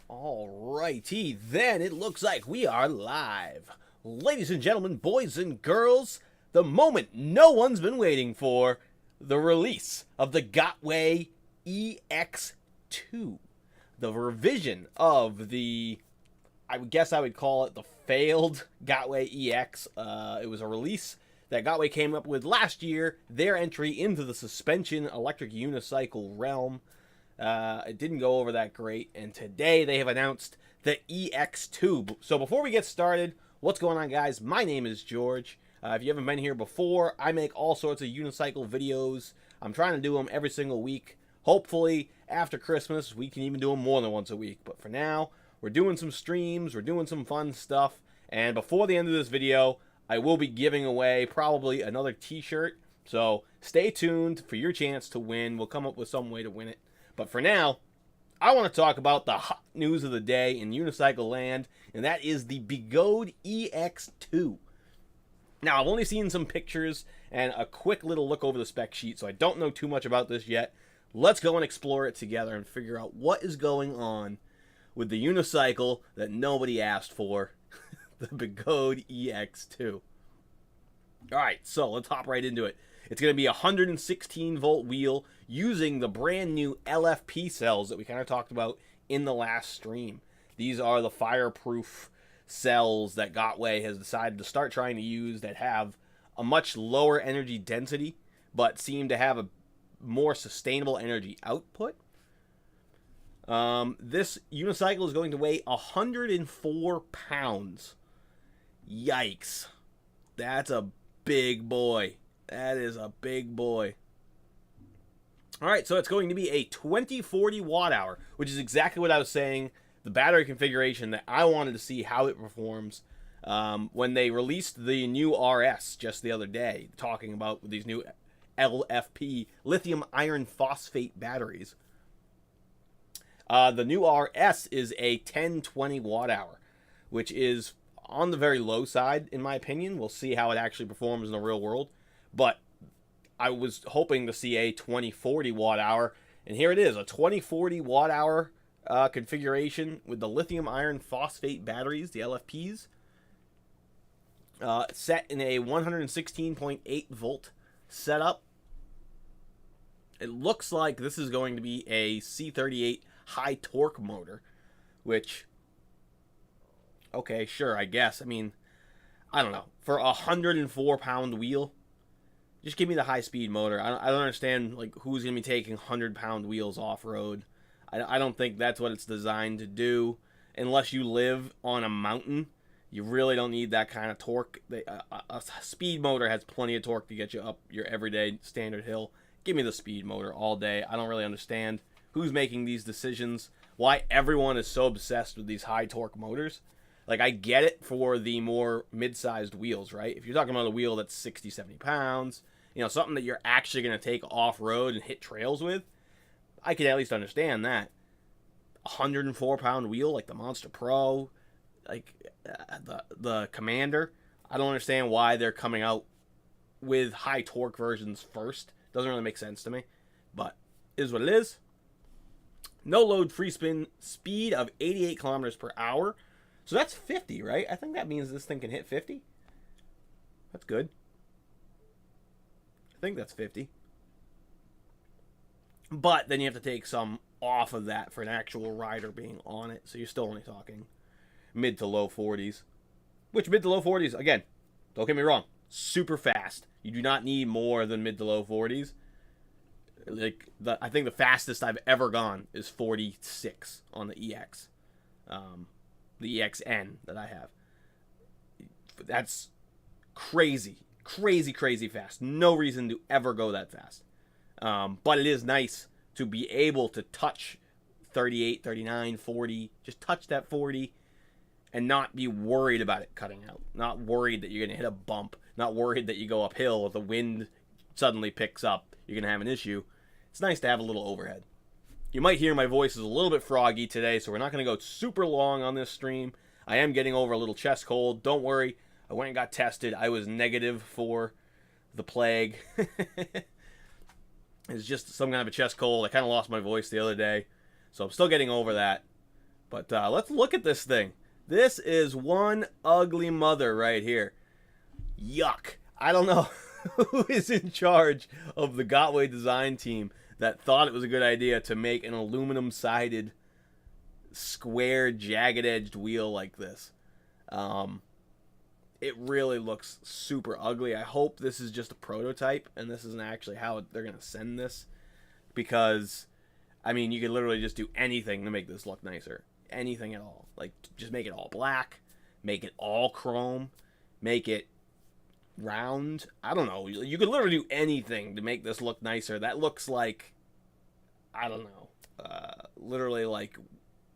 Alrighty, then it looks like we are live. Ladies and gentlemen, boys and girls, the moment no one's been waiting for, the release of the Gotway EX2. The revision of the, I guess I would call it the failed Gotway EX. It was a release that Gotway came up with last year, their entry into the suspension electric unicycle realm. It didn't go over that great, and today they have announced the EX2. So before we get started, what's going on, guys? My name is George. If you haven't been here before, I make all sorts of unicycle videos. I'm trying to do them every single week. Hopefully, after Christmas, we can even do them more than once a week. But for now, we're doing some streams, we're doing some fun stuff, and before the end of this video, I will be giving away probably another t-shirt. So stay tuned for your chance to win. We'll come up with some way to win it. But for now, I want to talk about the hot news of the day in unicycle land, and that is the Begode EX2. Now, I've only seen some pictures and a quick little look over the spec sheet, so I don't know too much about this yet. Let's go and explore it together and figure out what is going on with the unicycle that nobody asked for, the Begode EX2. Alright, so let's hop right into it. It's going to be a 116 volt wheel using the brand new LFP cells that we kind of talked about in the last stream. These are the fireproof cells that Gotway has decided to start trying to use that have a much lower energy density but seem to have a more sustainable energy output. This unicycle is going to weigh 104 pounds. Yikes. That's a big boy. That is a big boy. Alright, so it's going to be a 2040 watt hour, which is exactly what I was saying, the battery configuration that I wanted to see how it performs when they released the new RS just the other day, talking about these new LFP, lithium iron phosphate batteries. The new RS is a 1020 watt hour, which is on the very low side, in my opinion. We'll see how it actually performs in the real world. But I was hoping to see a 2040 watt hour, and here it is, a 2040 watt hour configuration with the lithium iron phosphate batteries, the LFPs, set in a 116.8 volt setup. It looks like this is going to be a C38 high torque motor, which, okay, sure, I guess. I mean, I don't know. For a 104 pound wheel, just give me the high-speed motor. I don't understand, like, who's going to be taking 100-pound wheels off-road. I don't think that's what it's designed to do. Unless you live on a mountain, you really don't need that kind of torque. A speed motor has plenty of torque to get you up your everyday standard hill. Give me the speed motor all day. I don't really understand who's making these decisions, why everyone is so obsessed with these high-torque motors. Like, I get it for the more mid-sized wheels, right? If you're talking about a wheel that's 60, 70 pounds, you know, something that you're actually going to take off-road and hit trails with, I could at least understand that. 104-pound wheel, like the Monster Pro, like the Commander, I don't understand why they're coming out with high-torque versions first. Doesn't really make sense to me, but it is what it is. No load free spin speed of 88 kilometers per hour. So that's 50, right? I think that means this thing can hit 50. That's good. I think that's 50. But then you have to take some off of that for an actual rider being on it. So you're still only talking mid to low 40s. Which mid to low 40s, again, don't get me wrong, super fast. You do not need more than mid to low 40s. Like, I think the fastest I've ever gone is 46 on the EX. The EXN that I have. That's crazy. Crazy fast. No reason to ever go that fast. But it is nice to be able to touch 38, 39, 40. Just touch that 40 and not be worried about it cutting out. Not worried that you're going to hit a bump. Not worried that you go uphill. If the wind suddenly picks up, you're going to have an issue. It's nice to have a little overhead. You might hear my voice is a little bit froggy today, so we're not going to go super long on this stream. I am getting over a little chest cold. Don't worry. I went and got tested. I was negative for the plague. It's just some kind of a chest cold. I kind of lost my voice the other day, so I'm still getting over that. But let's look at this thing. This is one ugly mother right here. Yuck. I don't know who is in charge of the Gotway design team that thought it was a good idea to make an aluminum-sided, square, jagged-edged wheel like this. It really looks super ugly. I hope this is just a prototype and this isn't actually how they're going to send this. Because, I mean, you could literally just do anything to make this look nicer. Anything at all. Like, just make it all black. Make it all chrome. Make it round. I don't know. You could literally do anything to make this look nicer. That looks like, I don't know, literally like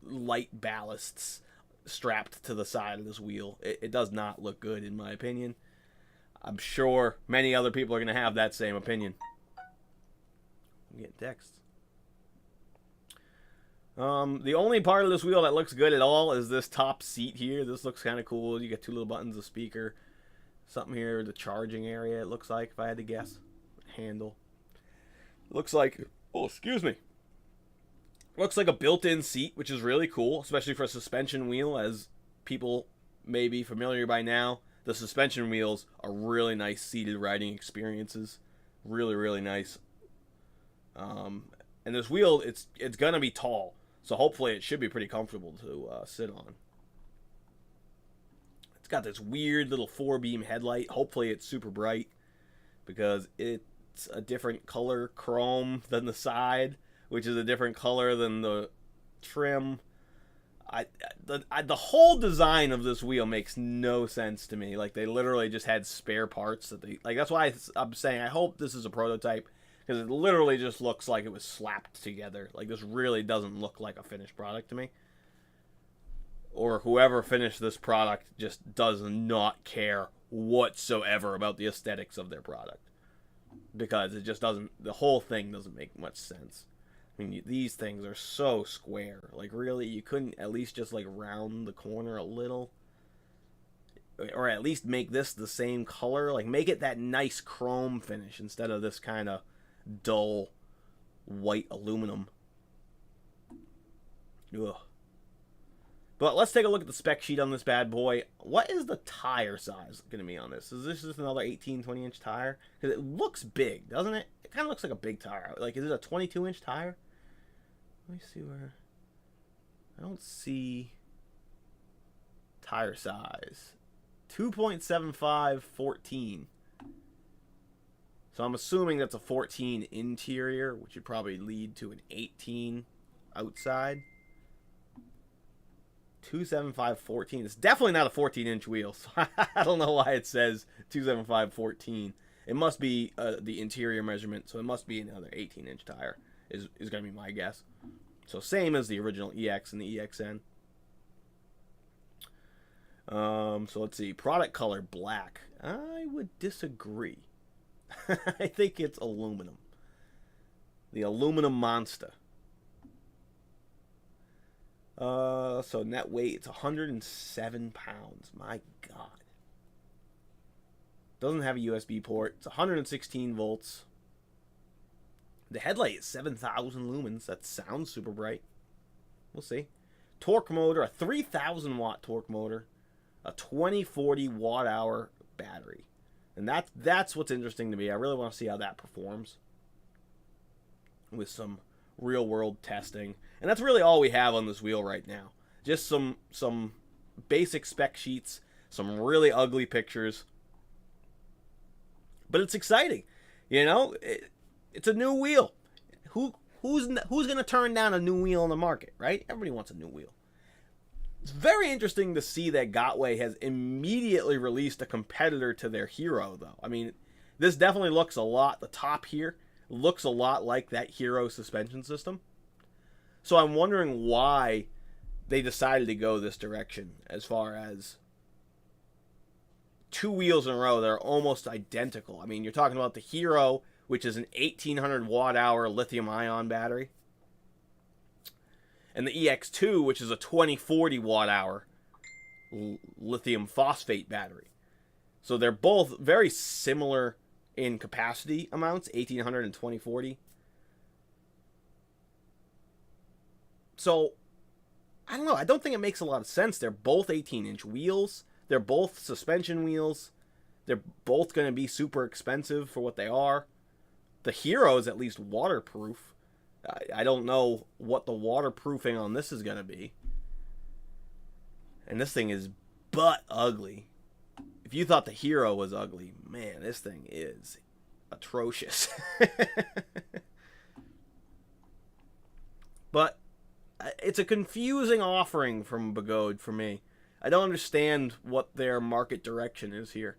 light ballasts strapped to the side of this wheel. It does not look good, in my opinion. I'm sure many other people are going to have that same opinion. I'm getting texts. The only part of this wheel that looks good at all is this top seat here. This looks kind of cool. You get two little buttons, a speaker, something here, the charging area, it looks like, if I had to guess. Handle. Looks like, oh, excuse me. Looks like a built-in seat, which is really cool, especially for a suspension wheel. As people may be familiar by now, the suspension wheels are really nice seated riding experiences. Really, really nice. And this wheel, it's going to be tall, so hopefully it should be pretty comfortable to sit on. It's got this weird little 4-beam headlight. Hopefully it's super bright, because it's a different color chrome than the side, which is a different color than the trim. The whole design of this wheel makes no sense to me. Like, they literally just had spare parts that they, like, that's why I'm saying I hope this is a prototype, because it literally just looks like it was slapped together. Like, this really doesn't look like a finished product to me. Or whoever finished this product just does not care whatsoever about the aesthetics of their product, because it just doesn't, the whole thing doesn't make much sense. I mean, these things are so square. Like, really, you couldn't at least just, like, round the corner a little? Or at least make this the same color? Like, make it that nice chrome finish instead of this kind of dull white aluminum. Ugh. But let's take a look at the spec sheet on this bad boy. What is the tire size going to be on this? Is this just another 18, 20-inch tire? Because it looks big, doesn't it? It kind of looks like a big tire. Like, is it a 22-inch tire? Let me see where... I don't see tire size. 2.75, 14. So I'm assuming that's a 14 interior, which would probably lead to an 18 outside. 275 14. It's definitely not a 14-inch wheel. So I don't know why it says 275 14. It must be the interior measurement, so it must be another 18-inch tire, is going to be my guess. So same as the original EX and the EXN. So let's see. Product color, black. I would disagree. I think it's aluminum. The aluminum monster. So net weight, it's 107 pounds. My God. Doesn't have a USB port. It's 116 volts. The headlight is 7,000 lumens. That sounds super bright. We'll see. Torque motor, a 3,000 watt torque motor. A 2040 watt hour battery. And that's what's interesting to me. I really want to see how that performs with some real world testing. And that's really all we have on this wheel right now. Just some basic spec sheets, some really ugly pictures. But it's exciting. You know, it's a new wheel. Who's going to turn down a new wheel on the market, right? Everybody wants a new wheel. It's very interesting to see that Gotway has immediately released a competitor to their Hero, though. I mean, this definitely looks a lot, the top here looks a lot like that Hero suspension system. So I'm wondering why they decided to go this direction, as far as two wheels in a row that are almost identical. I mean, you're talking about the Hero, which is an 1800 watt hour lithium ion battery, and the EX2, which is a 2040 watt hour lithium phosphate battery. So they're both very similar in capacity amounts, 1800 and 2040. So I don't know. I don't think it makes a lot of sense. They're both 18-inch wheels. They're both suspension wheels. They're both going to be super expensive for what they are. The Hero is at least waterproof. I don't know what the waterproofing on this is going to be. And this thing is butt ugly. If you thought the Hero was ugly, man, this thing is atrocious. But it's a confusing offering from Begode for me. I don't understand what their market direction is here.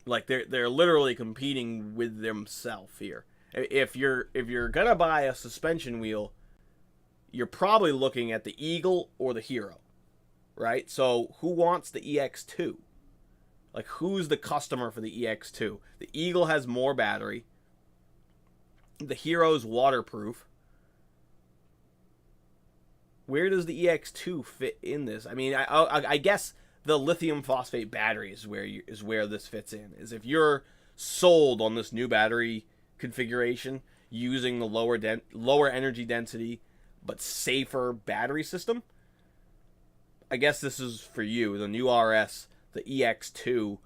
Like they're literally competing with themselves here. If you're gonna buy a suspension wheel, you're probably looking at the Eagle or the Hero, right? So who wants the EX2? Like, who's the customer for the EX2? The Eagle has more battery. The Hero's waterproof. Where does the EX2 fit in this? I mean, I guess the lithium phosphate battery is where this fits in. Is if you're sold on this new battery configuration using the lower energy density but safer battery system, I guess this is for you. The new RS, the EX2,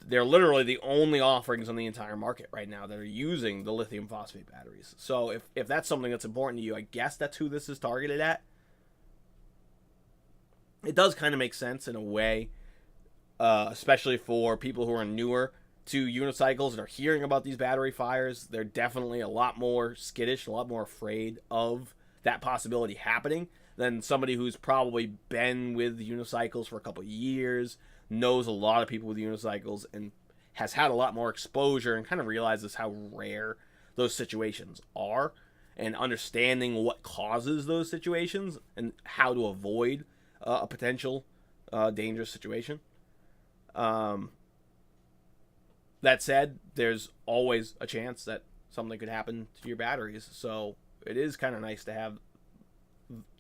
they're literally the only offerings on the entire market right now that are using the lithium phosphate batteries. So if that's something that's important to you, I guess that's who this is targeted at. It does kind of make sense in a way, especially for people who are newer to unicycles and are hearing about these battery fires. They're definitely a lot more skittish, a lot more afraid of that possibility happening than somebody who's probably been with unicycles for a couple of years, knows a lot of people with unicycles, and has had a lot more exposure and kind of realizes how rare those situations are, and understanding what causes those situations and how to avoid a potential dangerous situation. That said, there's always a chance that something could happen to your batteries, so it is kind of nice to have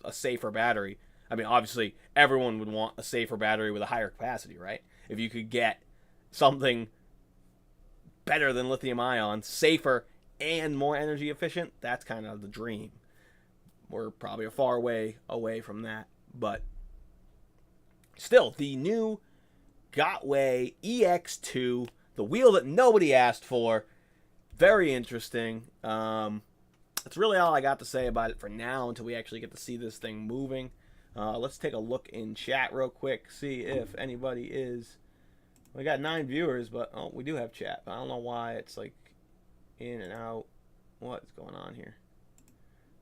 a safer battery. I mean, obviously, everyone would want a safer battery with a higher capacity, right? If you could get something better than lithium ion, safer and more energy efficient, that's kind of the dream. We're probably a far way away from that, but still, the new Gotway EX2, the wheel that nobody asked for, very interesting. That's really all I got to say about it for now until we actually get to see this thing moving. Let's take a look in chat real quick, see if anybody is... We got 9 viewers, but oh, we do have chat. But I don't know why it's like in and out. What's going on here?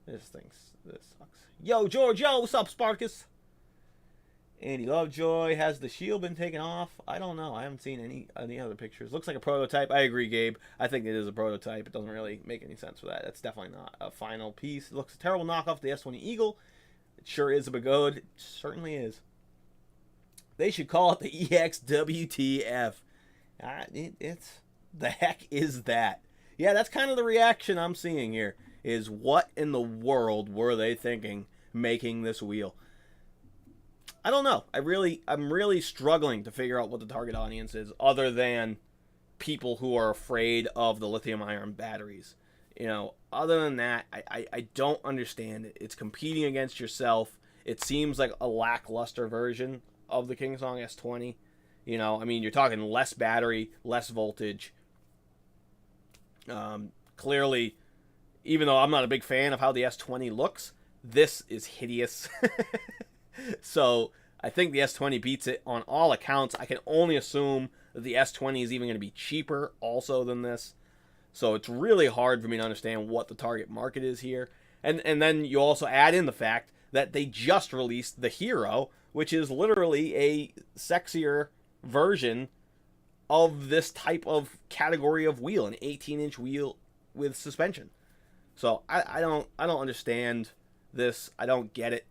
This sucks. Yo, Giorgio, what's up, Spartacus? Andy Lovejoy, has the shield been taken off? I don't know. I haven't seen any other pictures. Looks like a prototype. I agree, Gabe. I think it is a prototype. It doesn't really make any sense for that. That's definitely not a final piece. It looks a terrible knockoff of the S20 Eagle. It sure is a Begode. It certainly is. They should call it the EXWTF. It's the heck is that? Yeah, that's kind of the reaction I'm seeing here. Is what in the world were they thinking making this wheel? I don't know. I'm really struggling to figure out what the target audience is, other than people who are afraid of the lithium-ion batteries. You know, other than that, I don't understand it. It's competing against yourself. It seems like a lackluster version of the Kingsong S20. You know, I mean, you're talking less battery, less voltage. Clearly, even though I'm not a big fan of how the S20 looks, this is hideous. So I think the S20 beats it on all accounts. I can only assume that the S20 is even going to be cheaper also than this. So it's really hard for me to understand what the target market is here. And then you also add in the fact that they just released the Hero, which is literally a sexier version of this type of category of wheel, an 18-inch wheel with suspension. So I don't understand this. I don't get it.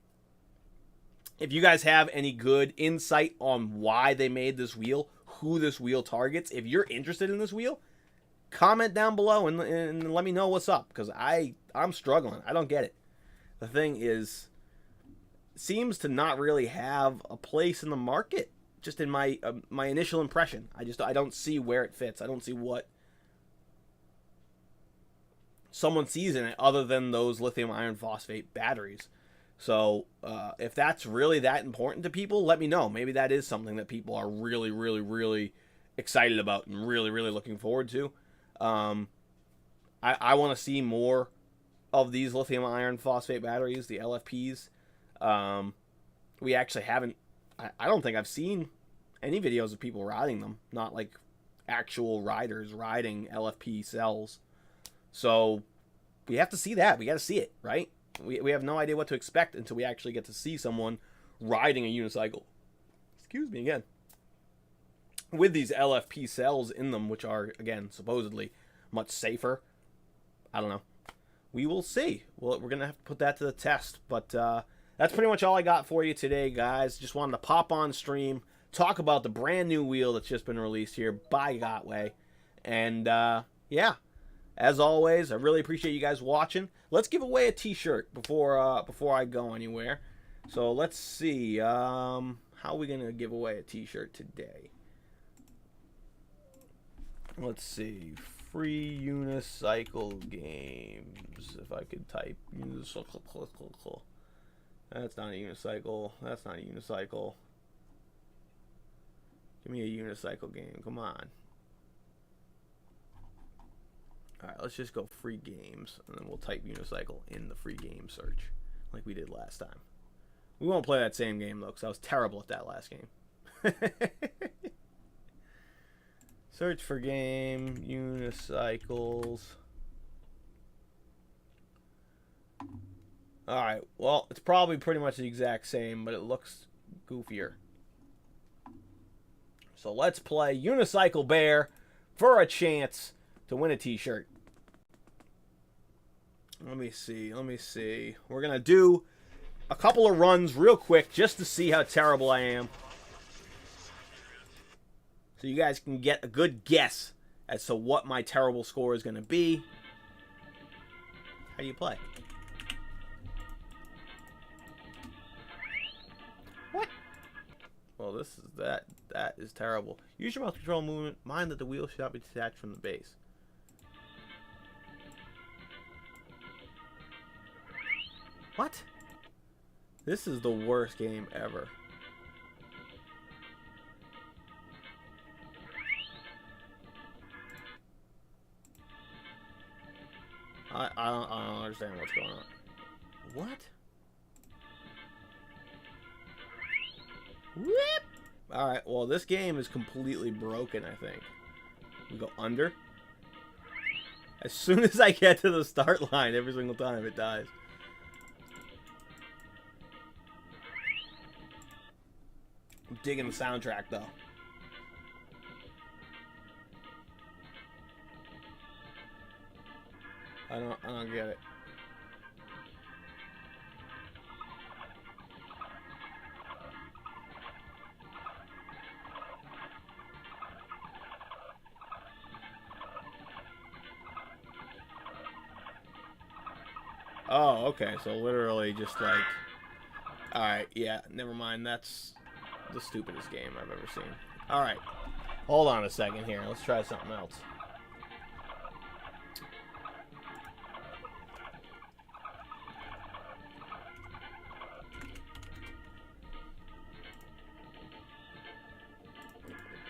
If you guys have any good insight on why they made this wheel, who this wheel targets, if you're interested in this wheel, comment down below and let me know what's up, because I'm struggling. I don't get it. The thing is, seems to not really have a place in the market, just in my initial impression. I don't see where it fits. I don't see what someone sees in it other than those lithium iron phosphate batteries. So if that's really that important to people, let me know. Maybe that is something that people are really, really, really excited about and really, really looking forward to. I want to see more of these lithium iron phosphate batteries, the LFPs. We actually haven't, I don't think I've seen any videos of people riding them, not like actual riders riding LFP cells. So we have to see that. We got to see it, right? We have no idea what to expect until we actually get to see someone riding a unicycle. Excuse me again. With these LFP cells in them, which are, again, supposedly much safer. I don't know. We will see. Well, we're going to have to put that to the test. But that's pretty much all I got for you today, guys. Just wanted to pop on stream, talk about the brand new wheel that's just been released here by Gotway. And, yeah. As always, I really appreciate you guys watching. Let's give away a t-shirt before I go anywhere. So let's see. How are we going to give away a t-shirt today? Let's see. Free unicycle games. If I could type unicycle. That's not a unicycle. That's not a unicycle. Give me a unicycle game. Come on. Alright, let's just go free games, and then we'll type unicycle in the free game search, like we did last time. We won't play that same game, though, because I was terrible at that last game. Search for game, unicycles. Alright, well, it's probably pretty much the exact same, but it looks goofier. So let's play Unicycle Bear for a chance to win a t-shirt. Let me see. We're going to do a couple of runs real quick just to see how terrible I am. So you guys can get a good guess as to what my terrible score is going to be. How do you play? What? Well, this is that is terrible. Use your mouse control movement. Mind that the wheel should not be detached from the base. What? This is the worst game ever. I don't understand what's going on. What? Whoop! Alright, well, this game is completely broken, I think. We go under. As soon as I get to the start line, every single time it dies. I'm digging the soundtrack, though. I don't get it. Oh, okay. So literally just like... Alright, yeah. Never mind. That's the stupidest game I've ever seen. Alright. Hold on a second here. Let's try something else.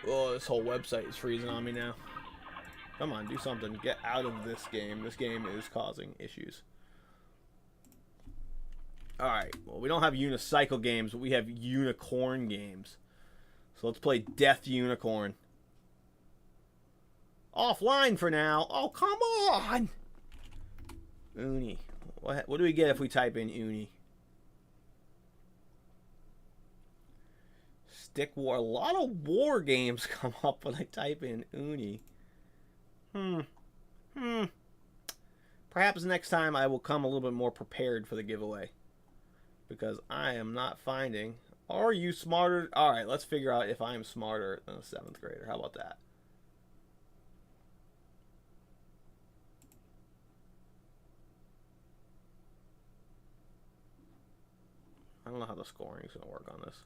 Oh, this whole website is freezing on me now. Come on, do something. Get out of this game. This game is causing issues. Alright, well, we don't have unicycle games, but we have unicorn games. So let's play Death Unicorn. Offline for now. Oh, come on! Uni. What do we get if we type in Uni? Stick War. A lot of war games come up when I type in Uni. Perhaps next time I will come a little bit more prepared for the giveaway. Because I am not finding... Are you smarter? Alright, let's figure out if I am smarter than a 7th grader. How about that? I don't know how the scoring is going to work on this.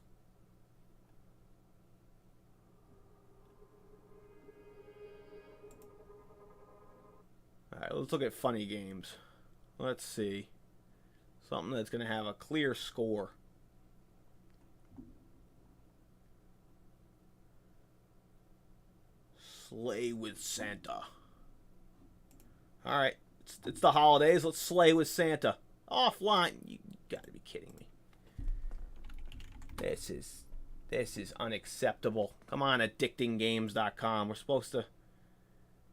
Alright, let's look at funny games. Let's see. Something that's going to have a clear score. Slay with Santa. Alright, it's the holidays. Let's slay with Santa. Offline. You gotta be kidding me. This is unacceptable. Come on, addictinggames.com. We're supposed to...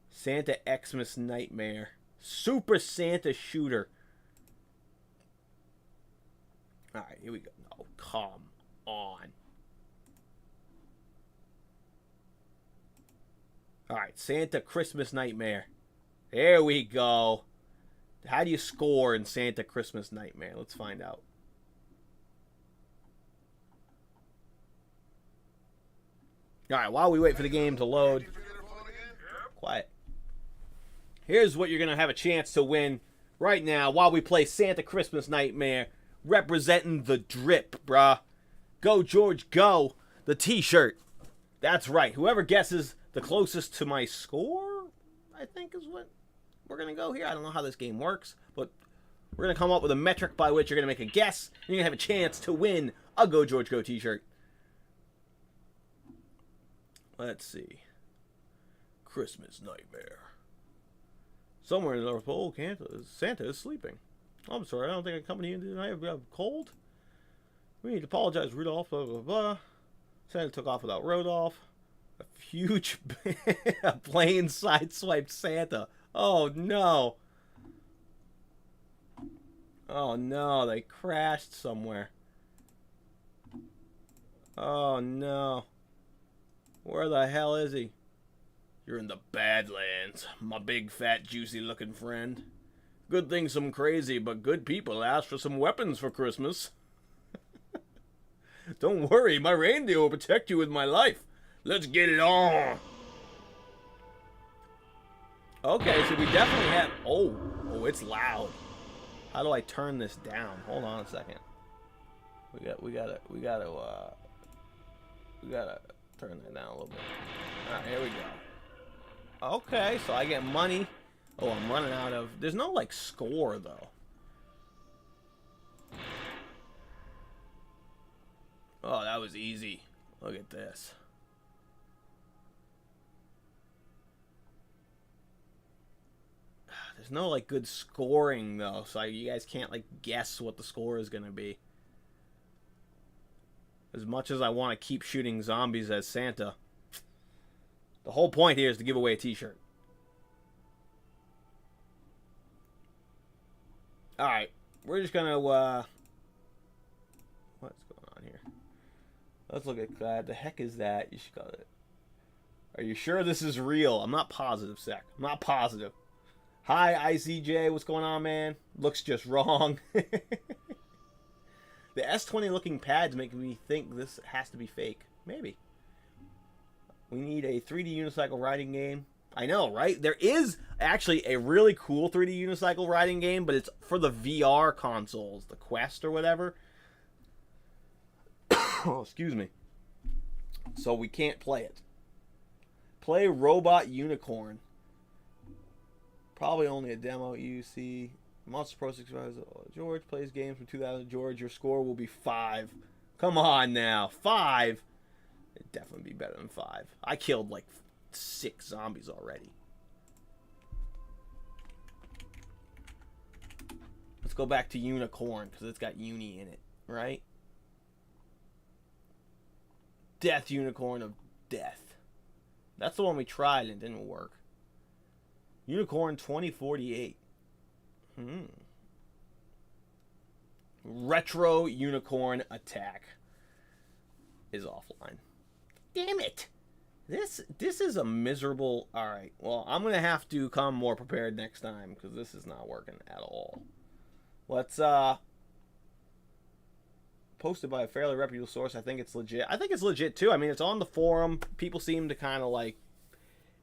Santa Xmas Nightmare. Super Santa Shooter. Alright, here we go. No, come on. Alright, Santa Christmas Nightmare. There we go. How do you score in Santa Christmas Nightmare? Let's find out. Alright, while we wait for the game to load. Quiet. Here's what you're going to have a chance to win right now while we play Santa Christmas Nightmare. Representing the drip, bruh. Go, George, go. The t-shirt. That's right. Whoever guesses the closest to my score, I think is what we're going to go here. I don't know how this game works, but we're going to come up with a metric by which you're going to make a guess. And you're going to have a chance to win a Go, George, go t-shirt. Let's see. Christmas Nightmare. Somewhere in the North Pole, Santa is sleeping. Oh, I'm sorry, I don't think I accompany you tonight. I have a cold. We need to apologize, Rudolph, blah, blah, blah. Santa took off without Rudolph. A huge plane sideswiped Santa. Oh, no. Oh, no, they crashed somewhere. Oh, no. Where the hell is he? You're in the Badlands, my big, fat, juicy-looking friend. Good thing some crazy but good people asked for some weapons for Christmas. Don't worry, my reindeer will protect you with my life. Let's get it on. Okay, so we definitely have... Oh, it's loud. How do I turn this down? Hold on a second. We gotta turn that down a little bit. All right, here we go. Okay, so I get money. Oh, I'm running out of... There's no, like, score, though. Oh, that was easy. Look at this. There's no, like, good scoring, though, so you guys can't, like, guess what the score is going to be. As much as I want to keep shooting zombies as Santa, the whole point here is to give away a t-shirt. Alright, we're just gonna, what's going on here? Let's look at that. The heck is that? You should call it. Are you sure this is real? I'm not positive, Sec. I'm not positive. Hi, ICJ. What's going on, man? Looks just wrong. The S20 looking pads make me think this has to be fake. Maybe. We need a 3D unicycle riding game. I know, right? There is actually a really cool 3D unicycle riding game, but it's for the VR consoles, the Quest or whatever. Oh, excuse me. So we can't play it. Play Robot Unicorn. Probably only a demo. EUC. Monster Pro 65. George plays games from 2000. George, your score will be 5. Come on now. 5? It'd definitely be better than 5. I killed like 6 zombies already. Let's go back to Unicorn because it's got uni in it, right? Death Unicorn of Death. That's the one we tried and it didn't work. Unicorn 2048. Retro Unicorn Attack is offline. Damn it! This is a miserable... Alright, well, I'm going to have to come more prepared next time, because this is not working at all. Let's, posted by a fairly reputable source. I think it's legit. I think it's legit, too. I mean, it's on the forum. People seem to kind of, like,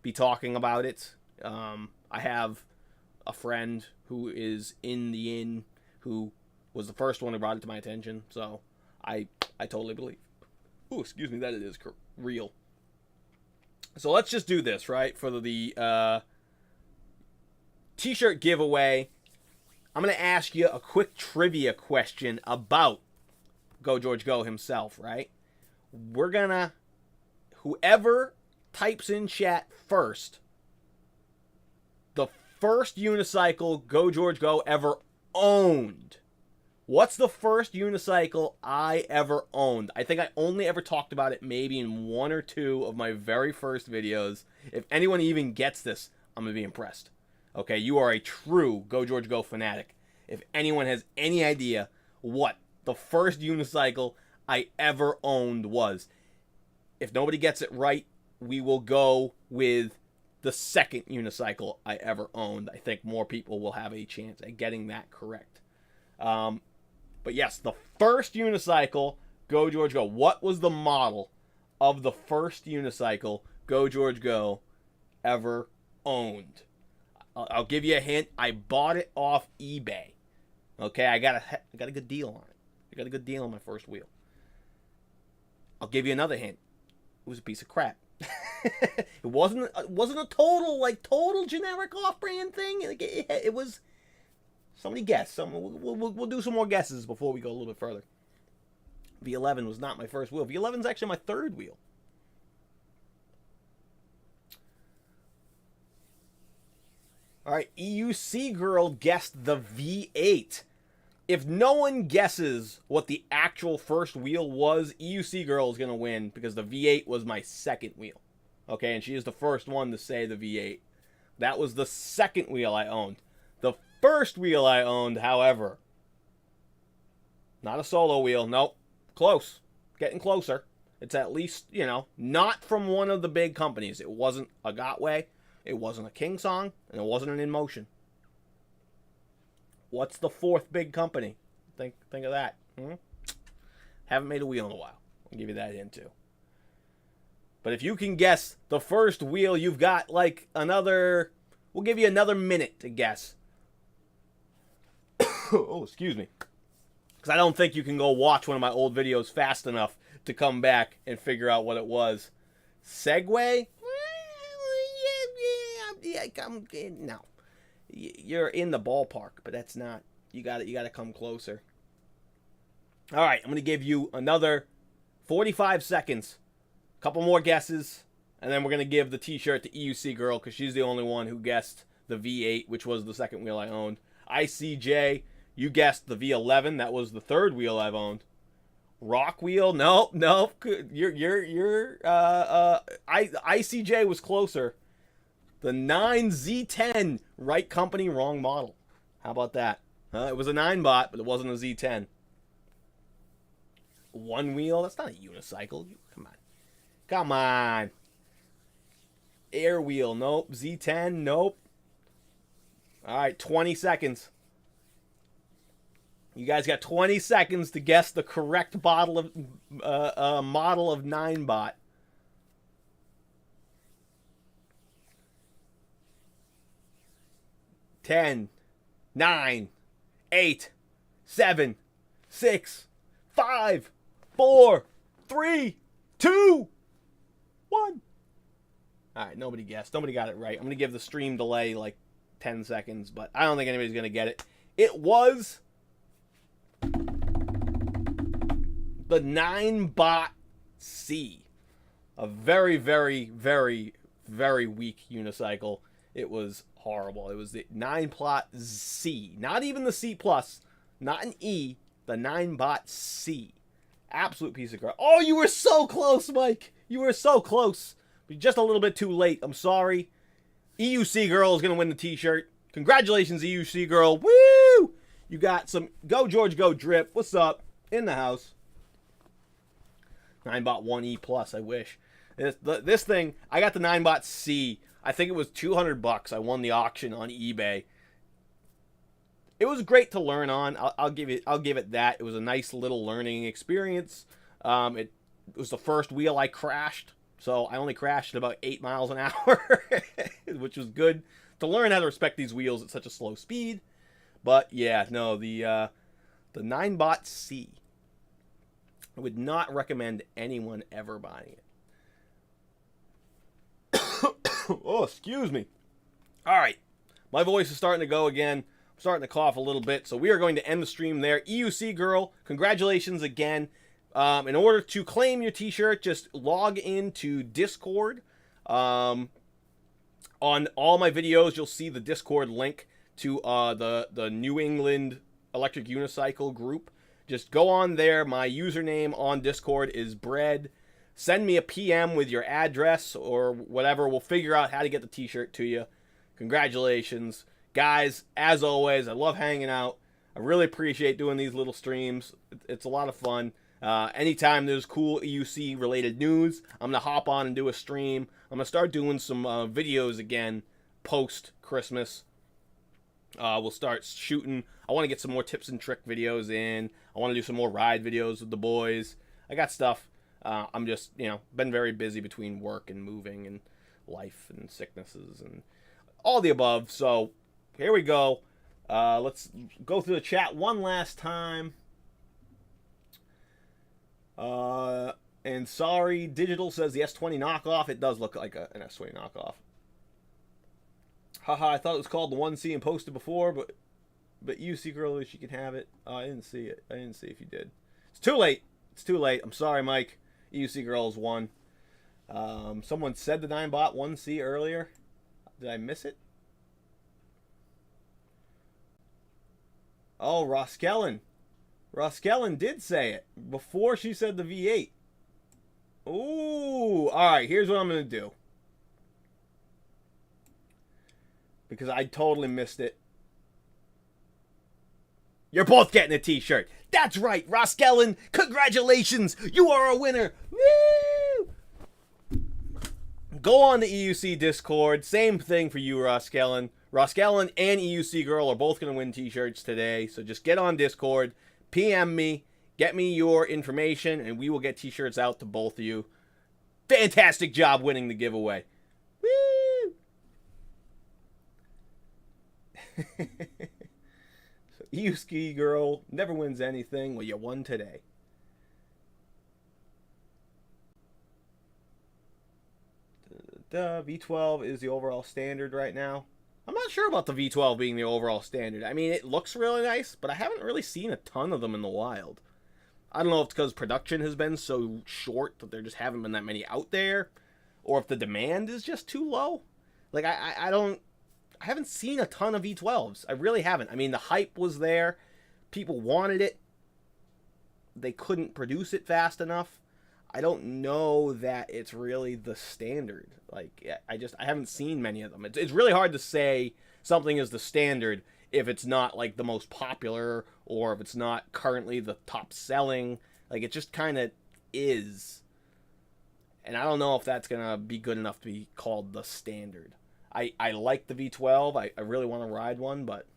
be talking about it. I have a friend who is in the inn who was the first one who brought it to my attention, so I totally believe. Ooh, excuse me, that it is real. So let's just do this, right? For the T-shirt giveaway. I'm going to ask you a quick trivia question about Go George Go himself, right? We're going to, whoever types in chat first, the first unicycle Go George Go ever owned. What's the first unicycle I ever owned? I think I only ever talked about it maybe in 1 or 2 of my very first videos. If anyone even gets this, I'm going to be impressed. Okay, you are a true Go George Go fanatic. If anyone has any idea what the first unicycle I ever owned was. If nobody gets it right, we will go with the second unicycle I ever owned. I think more people will have a chance at getting that correct. But yes, the first unicycle, Go George Go. What was the model of the first unicycle Go George Go ever owned? I'll give you a hint. I bought it off eBay. Okay, I got a good deal on it. I got a good deal on my first wheel. I'll give you another hint. It was a piece of crap. It wasn't a total generic off-brand thing. It was. Somebody guess. We'll do some more guesses before we go a little bit further. V11 was not my first wheel. V11 is actually my third wheel. All right, EUC girl guessed the V8. If no one guesses what the actual first wheel was, EUC girl is going to win because the V8 was my second wheel. Okay, and she is the first one to say the V8. That was the second wheel I owned. The first wheel I owned, however, not a solo wheel. Nope. Close. Getting closer. It's at least, not from one of the big companies. It wasn't a Gotway. It wasn't a King Song. And it wasn't an In Motion. What's the fourth big company? Think of that. Haven't made a wheel in a while. I'll give you that hint too. But if you can guess the first wheel, you've got like another... We'll give you another minute to guess. Oh, excuse me. Because I don't think you can go watch one of my old videos fast enough to come back and figure out what it was. Segway? No. You're in the ballpark, but that's not. You got to come closer. All right, I'm going to give you another 45 seconds. A couple more guesses. And then we're going to give the t-shirt to EUC girl because she's the only one who guessed the V8, which was the second wheel I owned. ICJ, you guessed the V11. That was the third wheel I've owned. Rock wheel, no. ICJ was closer. The 9Z10, right company, wrong model. How about that? It was a 9-bot, but it wasn't a Z10. One wheel, that's not a unicycle. Come on. Air wheel, nope. Z10, nope. All right, 20 seconds. You guys got 20 seconds to guess the correct model of 9-bot. 10, 9, 8, 7, 6, 5, 4, 3, 2, 1. All right, nobody guessed. Nobody got it right. I'm going to give the stream delay like 10 seconds, but I don't think anybody's going to get it. It was the 9-bot C. A very, very, very, very weak unicycle. It was horrible. It was the 9-bot C. Not even the C+, not an E, the 9-bot C. Absolute piece of crap. Oh, you were so close, Mike. You were so close. But just a little bit too late. I'm sorry. EUC girl is going to win the t-shirt. Congratulations, EUC girl. Woo! You got some Go George Go drip. What's up? In the house. 9-bot 1E+, I wish. This thing, I got the 9-bot C. I think it was $200. I won the auction on eBay. It was great to learn on. I'll give it that. It was a nice little learning experience. It was the first wheel I crashed, so I only crashed at about 8 miles an hour, which was good to learn how to respect these wheels at such a slow speed. But yeah, no, the 9-bot C. I would not recommend anyone ever buying it. Oh, excuse me. All right. my voice is starting to go again. I'm starting to cough a little bit, so we are going to end the stream there. EUC girl, congratulations again. In order to claim your t-shirt, just log into Discord. On all my videos, you'll see the Discord link to the New England Electric Unicycle group. Just go on there. My username on Discord is Bread. Send me a PM with your address or whatever. We'll figure out how to get the t-shirt to you. Congratulations. Guys, as always, I love hanging out. I really appreciate doing these little streams. It's a lot of fun. Anytime there's cool EUC related news, I'm going to hop on and do a stream. I'm going to start doing some videos again post-Christmas. We'll start shooting. I want to get some more tips and trick videos in. I want to do some more ride videos with the boys. I got stuff. I'm just, been very busy between work and moving and life and sicknesses and all the above. So here we go. Let's go through the chat one last time. And sorry, Digital says the S20 knockoff. It does look like an S20 knockoff. Haha, I thought it was called the 1C and posted before, but you see, girl, she can have it. I didn't see it. I didn't see if you did. It's too late. It's too late. I'm sorry, Mike. EUC girls won. Someone said the 9-bot 1C earlier. Did I miss it? Oh, Roskellen. Roskellen did say it before she said the V8. Ooh. All right, here's what I'm going to do. Because I totally missed it. You're both getting a t-shirt. That's right, Roskellen. Congratulations. You are a winner. Woo! Go on the EUC Discord. Same thing for you, Roskellen. Roskellen and EUC Girl are both going to win t-shirts today. So just get on Discord. PM me. Get me your information. And we will get t-shirts out to both of you. Fantastic job winning the giveaway. Woo! So EUC Girl never wins anything. Well, you won today. The V12 is the overall standard right now. I'm not sure about the V12 being the overall standard. I mean, it looks really nice, but I haven't really seen a ton of them in the wild. I don't know if it's because production has been so short that there just haven't been that many out there, or if the demand is just too low. Like, I haven't seen a ton of V12s. I really haven't. I mean, the hype was there. People wanted it. They couldn't produce it fast enough. I don't know that it's really the standard. Like, I haven't seen many of them. It's really hard to say something is the standard if it's not, like, the most popular or if it's not currently the top selling. Like, it just kind of is. And I don't know if that's going to be good enough to be called the standard. I like the V12. I really want to ride one, but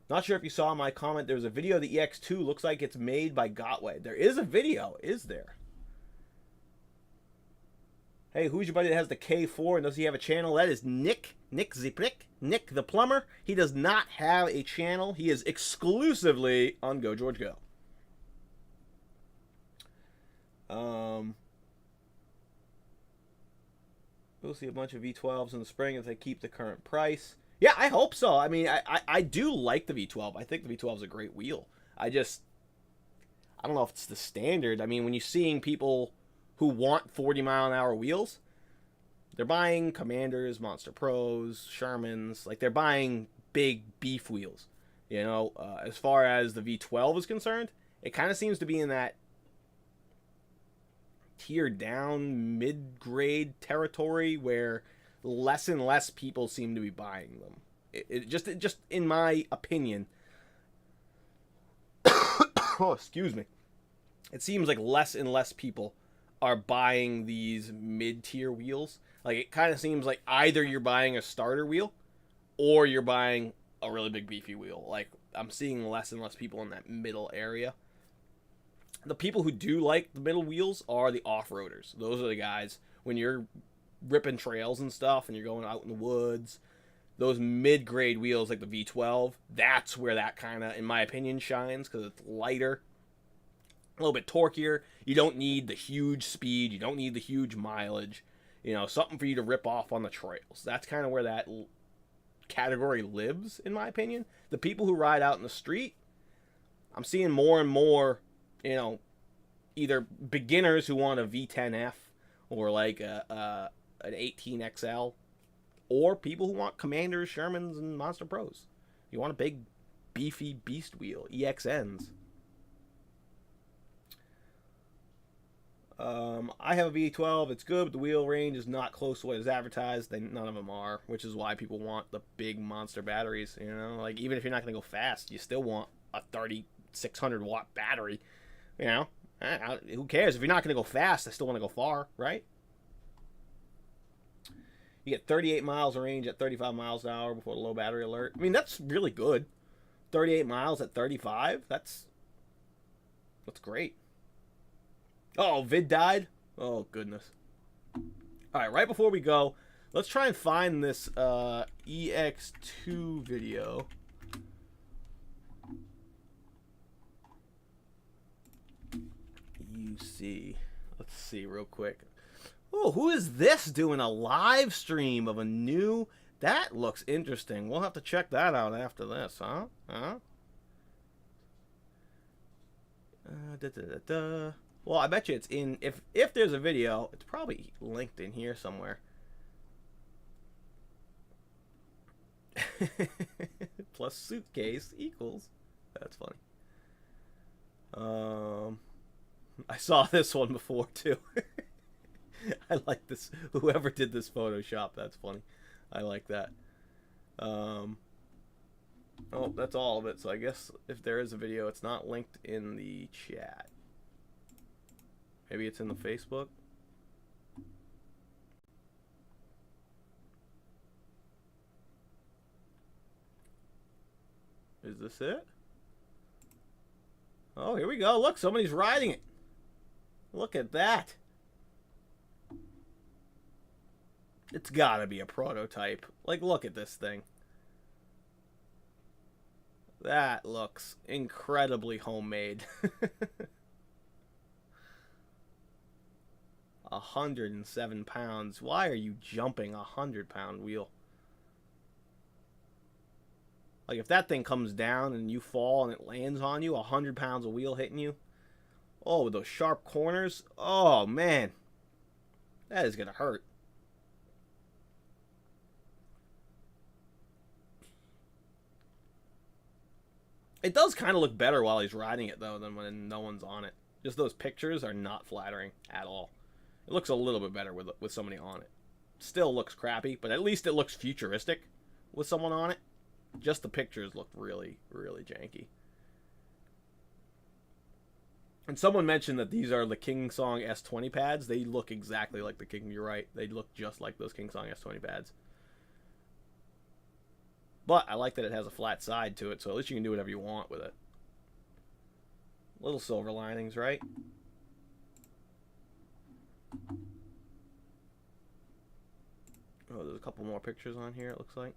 not sure if you saw my comment. There's a video of the EX2. Looks like it's made by Gotway. There is a video, is there? Hey, who's your buddy that has the K4 and does he have a channel? That is Nick Ziprick, Nick the plumber. He does not have a channel. He is exclusively on Go George Go. We'll see a bunch of V12s in the spring if they keep the current price. Yeah, I hope so. I mean, I do like the V12. I think the V12 is a great wheel. I don't know if it's the standard. I mean, when you're seeing people who want 40-mile-an-hour wheels, they're buying Commanders, Monster Pros, Shermans. Like, they're buying big beef wheels. You know, as far as the V12 is concerned, it kind of seems to be in that tier down mid-grade territory where less and less people seem to be buying them. It just in my opinion, oh, excuse me, it seems like less and less people are buying these mid-tier wheels. Like, it kind of seems like either you're buying a starter wheel or you're buying a really big beefy wheel. Like, I'm seeing less and less people in that middle area. The people who do like the middle wheels are the off-roaders. Those are the guys, when you're ripping trails and stuff and you're going out in the woods, those mid-grade wheels like the V12, that's where that kind of, in my opinion, shines, because it's lighter, a little bit torquier. You don't need the huge speed. You don't need the huge mileage. You know, something for you to rip off on the trails. That's kind of where that category lives, in my opinion. The people who ride out in the street, I'm seeing more and more, you know, either beginners who want a V10F or like an 18XL, or people who want Commanders, Shermans, and Monster Pros. You want a big, beefy beast wheel, EXNs. I have a V12. It's good, but the wheel range is not close to what is advertised. None of them are, which is why people want the big monster batteries. You know, like even if you're not going to go fast, you still want a 3600 watt battery. You know, who cares if you're not going to go fast? I still want to go far, right? You get 38 miles of range at 35 miles an hour before the low battery alert. I mean, that's really good. 38 miles at 35. That's great. Oh, vid died? Oh, goodness. All right, right before we go, let's try and find this EX2 video. EUC. Let's see real quick. Oh, who is this doing a live stream of a new... That looks interesting. We'll have to check that out after this, huh? Well, I bet you it's in... If there's a video, it's probably linked in here somewhere. Plus suitcase equals... That's funny. I saw this one before, too. I like this. Whoever did this Photoshop, that's funny. I like that. Oh, that's all of it. So I guess if there is a video, it's not linked in the chat. Maybe it's in the Facebook. Is this it? Oh, here we go. Look, somebody's riding it. Look at that. It's gotta be a prototype. Like, look at this thing. That looks incredibly homemade. 107 pounds. Why are you jumping a 100-pound wheel? Like, if that thing comes down and you fall and it lands on you, 100 pounds of wheel hitting you. Oh, with those sharp corners. Oh, man. That is gonna hurt. It does kind of look better while he's riding it, though, than when no one's on it. Just those pictures are not flattering at all. It looks a little bit better with somebody on it. Still looks crappy, but at least it looks futuristic with someone on it. Just the pictures look really, really janky. And someone mentioned that these are the King Song S20 pads. They look exactly like the King. You're right. They look just like those King Song S20 pads. But I like that it has a flat side to it, so at least you can do whatever you want with it. Little silver linings, right? Oh, there's a couple more pictures on here, it looks like.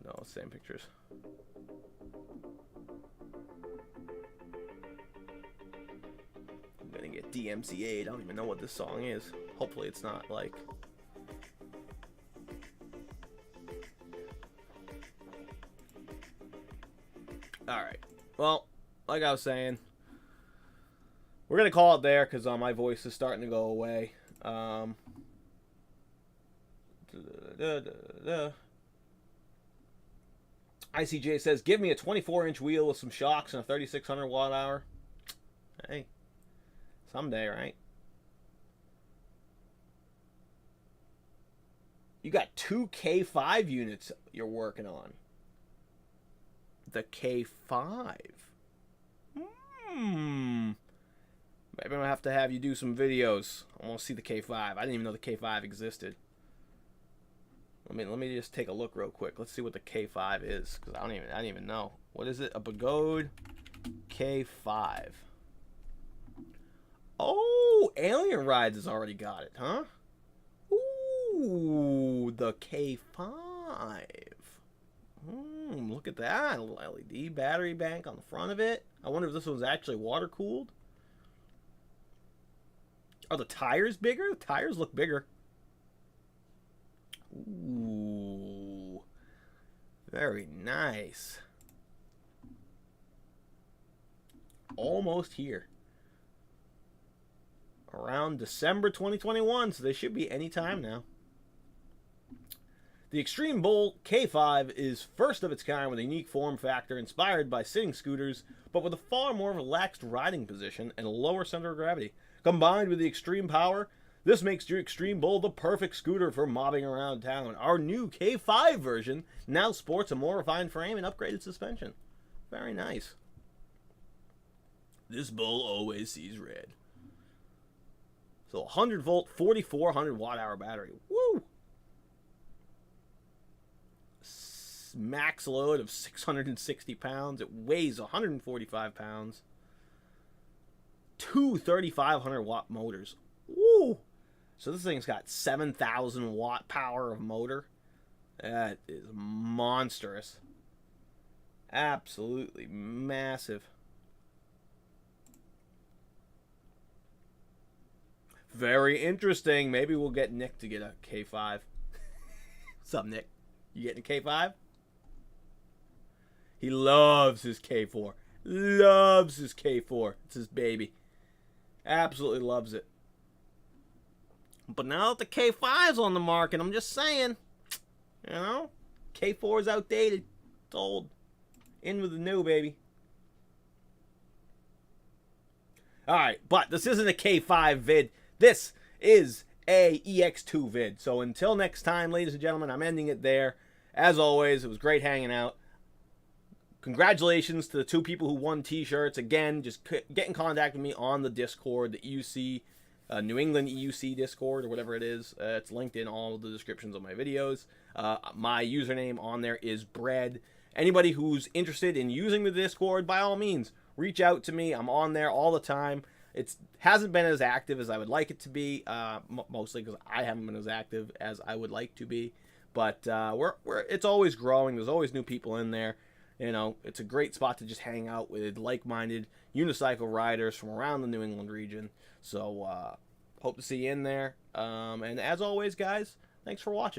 No, same pictures. I'm gonna get DMCA'd. I don't even know what this song is. Hopefully it's not like... Alright, well, like I was saying, we're going to call it there because my voice is starting to go away. ICJ says, give me a 24-inch wheel with some shocks and a 3600 watt hour. Hey, someday, right? You got 2 K5 units you're working on. The K5. Maybe I'm gonna have to have you do some videos. I want to see the K5. I didn't even know the K5 existed. Let me just take a look real quick. Let's see what the K5 is, because I didn't even know. What is it? A Begode K5. Oh, Alien Rides has already got it, huh? Ooh, the K5. Look at that. A little LED battery bank on the front of it. I wonder if this one's actually water cooled. Are the tires bigger? The tires look bigger. Ooh. Very nice. Almost here. Around December 2021, so they should be any time now. The Extreme Bull K5 is first of its kind with a unique form factor inspired by sitting scooters, but with a far more relaxed riding position and a lower center of gravity. Combined with the extreme power, this makes your Extreme Bull the perfect scooter for mobbing around town. Our new K5 version now sports a more refined frame and upgraded suspension. Very nice. This bull always sees red. So 100 volt, 4400 watt hour battery. Woo! Max load of 660 pounds. It weighs 145 pounds. Two 3500 watt motors. Woo! So this thing's got 7,000 watt power of motor. That is monstrous. Absolutely massive. Very interesting. Maybe we'll get Nick to get a K5. What's up, Nick? You getting a K5? He loves his K4. Loves his K4. It's his baby. Absolutely loves it. But now that the K5's on the market, I'm just saying, you know, K4 is outdated. It's old. In with the new, baby. Alright, but this isn't a K5 vid. This is a EX2 vid. So until next time, ladies and gentlemen, I'm ending it there. As always, it was great hanging out. Congratulations to the 2 people who won t-shirts. Again, just get in contact with me on the Discord, the EUC, New England EUC Discord, or whatever it is. It's linked in all of the descriptions of my videos. My username on there is Bread. Anybody who's interested in using the Discord, by all means, reach out to me. I'm on there all the time. It hasn't been as active as I would like it to be, mostly because I haven't been as active as I would like to be. But it's always growing. There's always new people in there. You know, it's a great spot to just hang out with like-minded unicycle riders from around the New England region. So, hope to see you in there. And as always, guys, thanks for watching.